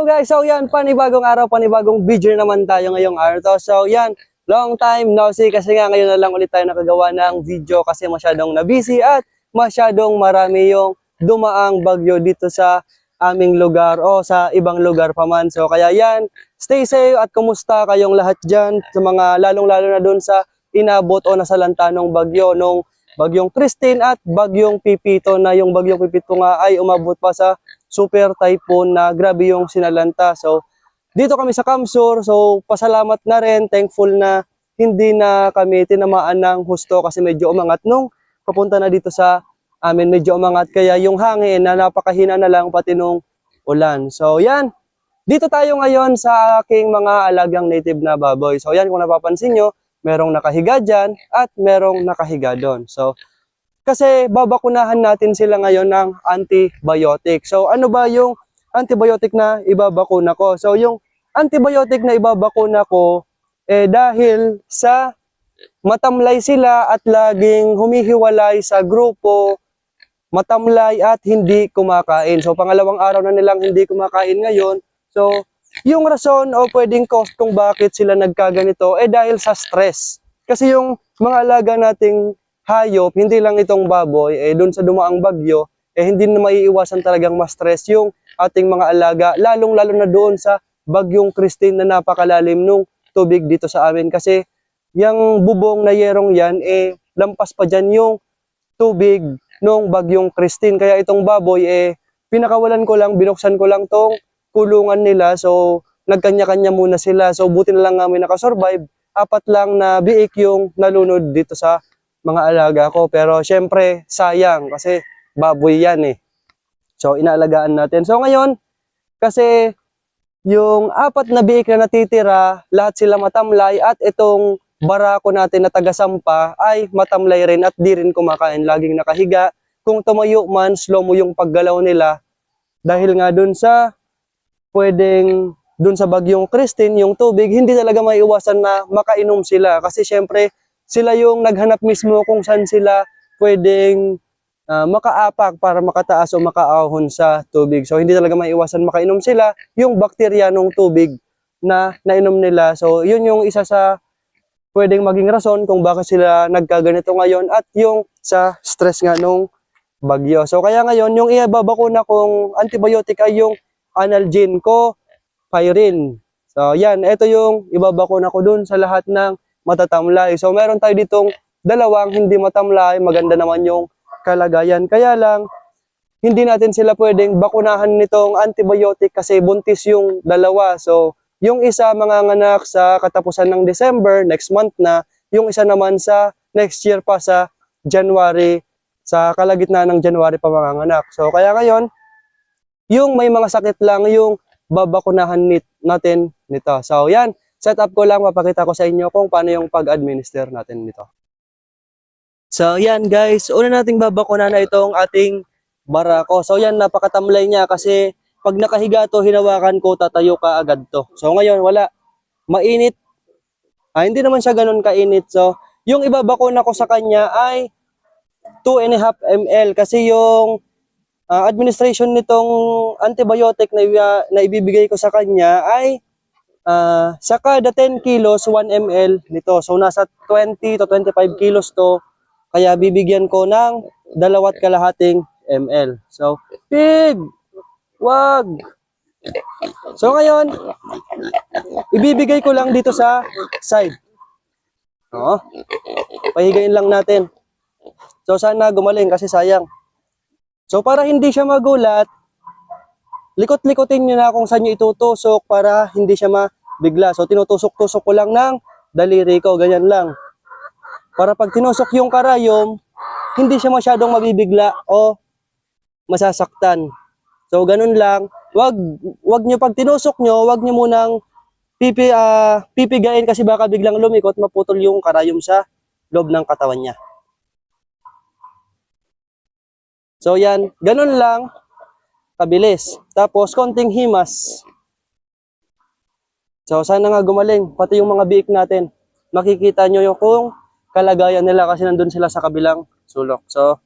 Hello guys, so yan, panibagong araw, panibagong video naman tayo ngayong araw to. So yan, long time no see kasi nga ngayon na lang ulit tayo nakagawa ng video kasi masyadong na-busy at masyadong marami yung dumaang bagyo dito sa aming lugar o sa ibang lugar pa man. So kaya yan, stay safe at kumusta kayong lahat dyan sa mga lalong-lalo na dun sa inabot o nasalanta ng bagyo nung bagyong Christine at bagyong Pipito na yung bagyong Pipito nga ay umabot pa sa super typhoon na grabe yung sinalanta. So, dito kami sa Kamsur. So, pasalamat na rin. Thankful na hindi na kami tinamaan ng husto kasi medyo umangat nung papunta na dito sa amin. Medyo umangat kaya yung hangin na napakahina na lang pati nung ulan. So, yan. Dito tayo ngayon sa aking mga alagang native na baboy. So, yan kung napapansin nyo, merong nakahiga dyan at merong nakahiga doon. So, kasi babakunahan natin sila ngayon ng antibiotic. So ano ba yung antibiotic na ibabakuna ko? So yung antibiotic na ibabakuna ko dahil sa matamlay sila at laging humihiwalay sa grupo, matamlay at hindi kumakain. So pangalawang araw na nilang hindi kumakain ngayon. So yung rason o pwedeng cause kung bakit sila nagkaganito dahil sa stress. Kasi yung mga alaga nating hayop, hindi lang itong baboy, doon sa dumaang bagyo, hindi na maiiwasan talagang ma-stress yung ating mga alaga, lalong-lalo na doon sa bagyong Christine na napakalalim nung tubig dito sa amin. Kasi yung bubong na yerong yan, lampas pa dyan yung tubig nung bagyong Christine. Kaya itong baboy, pinakawalan ko lang, binuksan ko lang tong kulungan nila. So, nagkanya-kanya muna sila. So, buti na lang kami nakasurvive. 4 lang na biik yung nalunod dito sa mga alaga ko, pero syempre sayang kasi baboy yan So inaalagaan natin. So ngayon kasi yung 4 na biik na natitira, lahat sila matamlay at itong barako natin na taga-sampa ay matamlay rin at di rin kumakain, laging nakahiga. Kung tumayo man, slow mo yung paggalaw nila dahil nga dun sa dun sa bagyong Christine, yung tubig, hindi talaga maiiwasan na makainom sila kasi syempre sila yung naghanap mismo kung saan sila pwedeng makaapak para makataas o makaahon sa tubig. So hindi talaga maiiwasan makainom sila yung bakterya ng tubig na nainom nila. So yun yung isa sa pwedeng maging rason kung bakit sila nagkaganito ngayon at yung sa stress nga nung bagyo. So kaya ngayon yung ibabakuna kong antibiotic ay yung Analgin ko, Pyrin. So yan, ito yung ibabakuna ko dun sa lahat ng matatamlay. So meron tayo ditong dalawang hindi matamlay, maganda naman yung kalagayan. Kaya lang, hindi natin sila pwedeng bakunahan nitong antibiotic kasi buntis yung dalawa. So yung isa manganganak sa katapusan ng December, next month na. Yung isa naman sa next year pa sa January, sa kalagitnaan ng January pa manganganak. So kaya ngayon, yung may mga sakit lang yung babakunahan natin nito. So yan, setup ko lang, mapakita ko sa inyo kung paano yung pag-administer natin nito. So yan guys, una nating babakunan na itong ating barako. So yan, napakatamlay niya kasi pag nakahiga to, hinawakan ko, tatayo ka agad to. So ngayon wala, mainit. Hindi naman siya ganun kainit. So yung ibabakuna ko sa kanya ay 2.5 ml kasi yung administration nitong antibiotic na ibibigay ko sa kanya ay sa kada 10 kilos, 1 ml nito. So, nasa 20 to 25 kilos to. Kaya bibigyan ko ng 2.5 ml. So, pig! Wag! So, ngayon, ibibigay ko lang dito sa side. Pahigain lang natin. So, sana gumaling kasi sayang. So, para hindi siya magulat, likot-likotin nyo na kung saan nyo itutusok para hindi siya mabigla. So, tinutusok-tusok ko lang ng daliri ko, ganyan lang. Para pag tinusok yung karayom, hindi siya masyadong mabibigla o masasaktan. So, ganun lang. Wag nyo pag tinusok nyo, wag nyo munang pipigain kasi baka biglang lumikot, maputol yung karayom sa loob ng katawan niya. So, yan. Ganun lang. Kabilis. Tapos, konting himas. So, sana nga gumaling. Pati yung mga biik natin. Makikita nyo yung kung kalagayan nila kasi nandun sila sa kabilang sulok. So,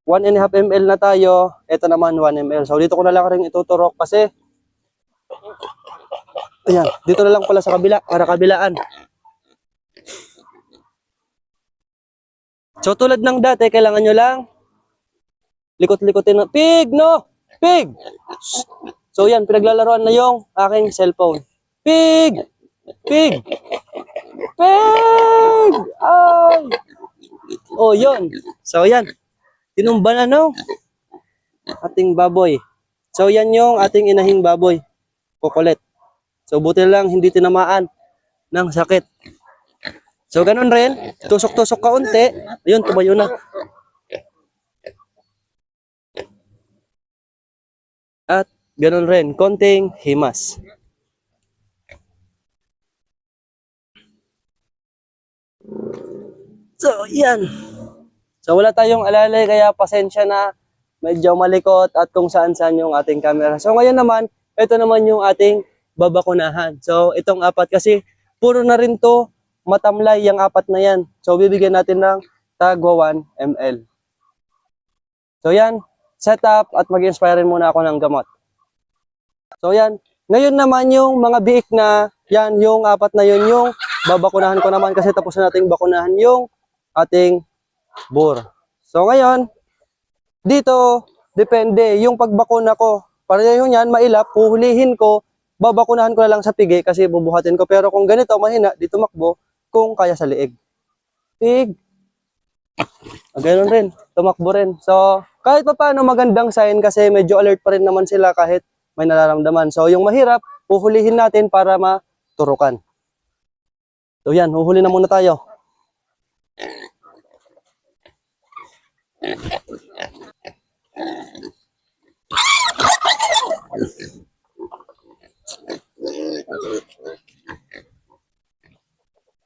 1.5 ml na tayo. Ito naman 1 ml. So dito ko na lang rin ituturok kasi ayan, dito na lang pala sa kabila para kabilaan. So tulad ng dati, kailangan nyo lang likot-likotin na, pig, no! Pig! So yan, pinaglalaroan na yung aking cellphone. Pig! Pig! Pig! Ay! Oh, yun. So yan, tinumba na, no? Ating baboy. So yan yung ating inahing baboy. Kukulit. So buti lang hindi tinamaan ng sakit. So ganun rin, tusok-tusok ka unti. Ayun, tumayo na. At ganun rin, konting himas. So, yan. So, wala tayong alalay, kaya pasensya na medyo malikot at kung saan-saan yung ating camera. So, ngayon naman, ito naman yung ating babakunahan. So, itong apat kasi puro na rin to matamlay yung apat na yan. So, bibigyan natin ng tagwa 1 ml. So, yan. Set up at mag-inspire muna ako ng gamot. So, yan. Ngayon naman yung mga biik na yan, yung apat na yun, yung babakunahan ko naman kasi tapos na nating bakunahan yung ating bur. So ngayon, dito, depende, yung pagbakuna ko, para yung yan, mailap, huhulihin ko, babakunahan ko na lang sa pigi kasi bubuhatin ko. Pero kung ganito, mahina, dito makbo, kung kaya sa liig. Pig. Ganoon rin, tumakbo rin. So, kahit pa paano magandang sign kasi medyo alert pa rin naman sila kahit may nararamdaman. So, yung mahirap, huhulihin natin para maturukan. So yan, huhuli na muna tayo.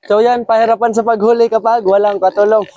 So yan, pahirapan sa paghuli kapag walang katulong.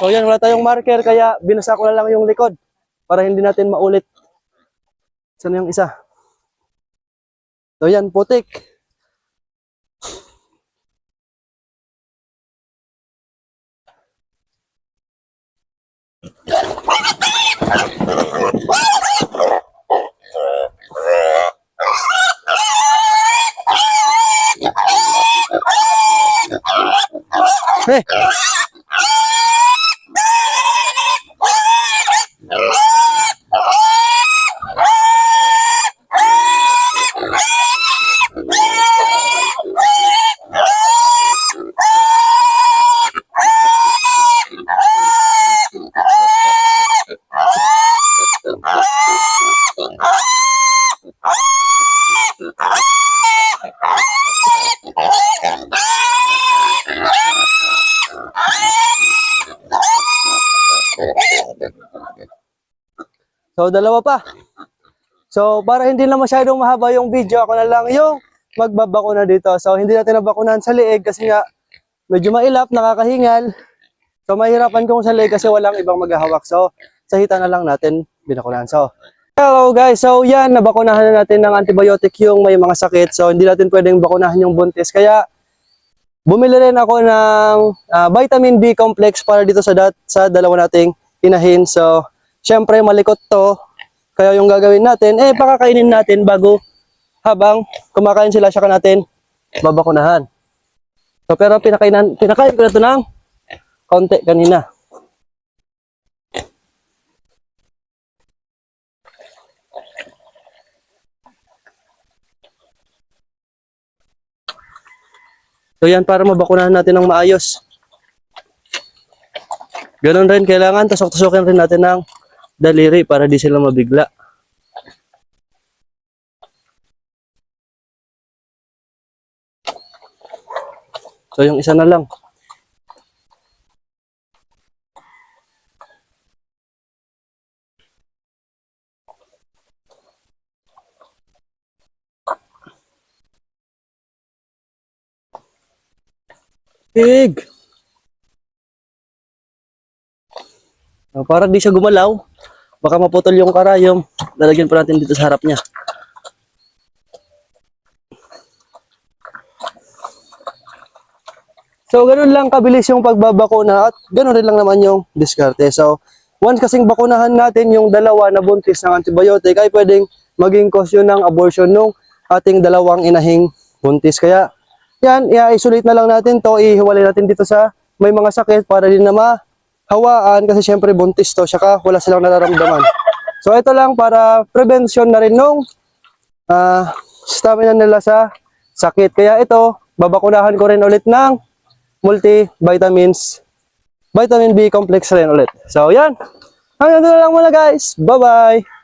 So yan, wala tayong marker kaya binasa ko na lang yung likod para hindi natin maulit. Saan yung isa? So yan, putik. Hey! So, dalawa pa. So, para hindi na masyadong mahaba yung video, ako na lang yung magbabakuna dito. So, hindi natin nabakunahan sa liig kasi nga medyo mailap, nakakahingal. So, mahirapan kung sa liig kasi walang ibang maghahawak. So, sa hita na lang natin binakunahan. So, hello guys. So, yan, nabakunahan na natin ng antibiotic yung may mga sakit. So, hindi natin pwedeng bakunahan yung buntis. Kaya, bumili rin ako ng vitamin B complex para dito sa dalawa nating inahin. So, syempre malikot to. Kaya yung gagawin natin, pakakainin natin bago habang kumakain sila siya natin babakunahan. So, pero pinakain ko na ito ng konti kanina. So yan, para mabakunahan natin ng maayos. Ganon rin, kailangan tusok-tusokin rin natin ng daliri para di sila mabigla. So yung isa na lang. Pig! Para di siya gumalaw, baka maputol yung karayom. Lalagyan pa natin dito sa harap niya. So, ganun lang kabilis yung pagbabakuna at ganun rin lang naman yung diskarte. So, once kasing bakunahan natin yung dalawa na buntis ng antibiotic, ay pwedeng maging cause yun ng abortion nung ating dalawang inahing buntis. Kaya, yan, i-isolate na lang natin to, ihiwalay natin dito sa may mga sakit para din na mahawaan kasi syempre buntis to, saka wala silang nararamdaman. So, ito lang para prevention na rin nung stamina nila sa sakit. Kaya ito, babakunahan ko rin ulit ng multivitamins, vitamin B complex rin ulit. So, yan. Hanggang doon na lang muna guys. Bye-bye!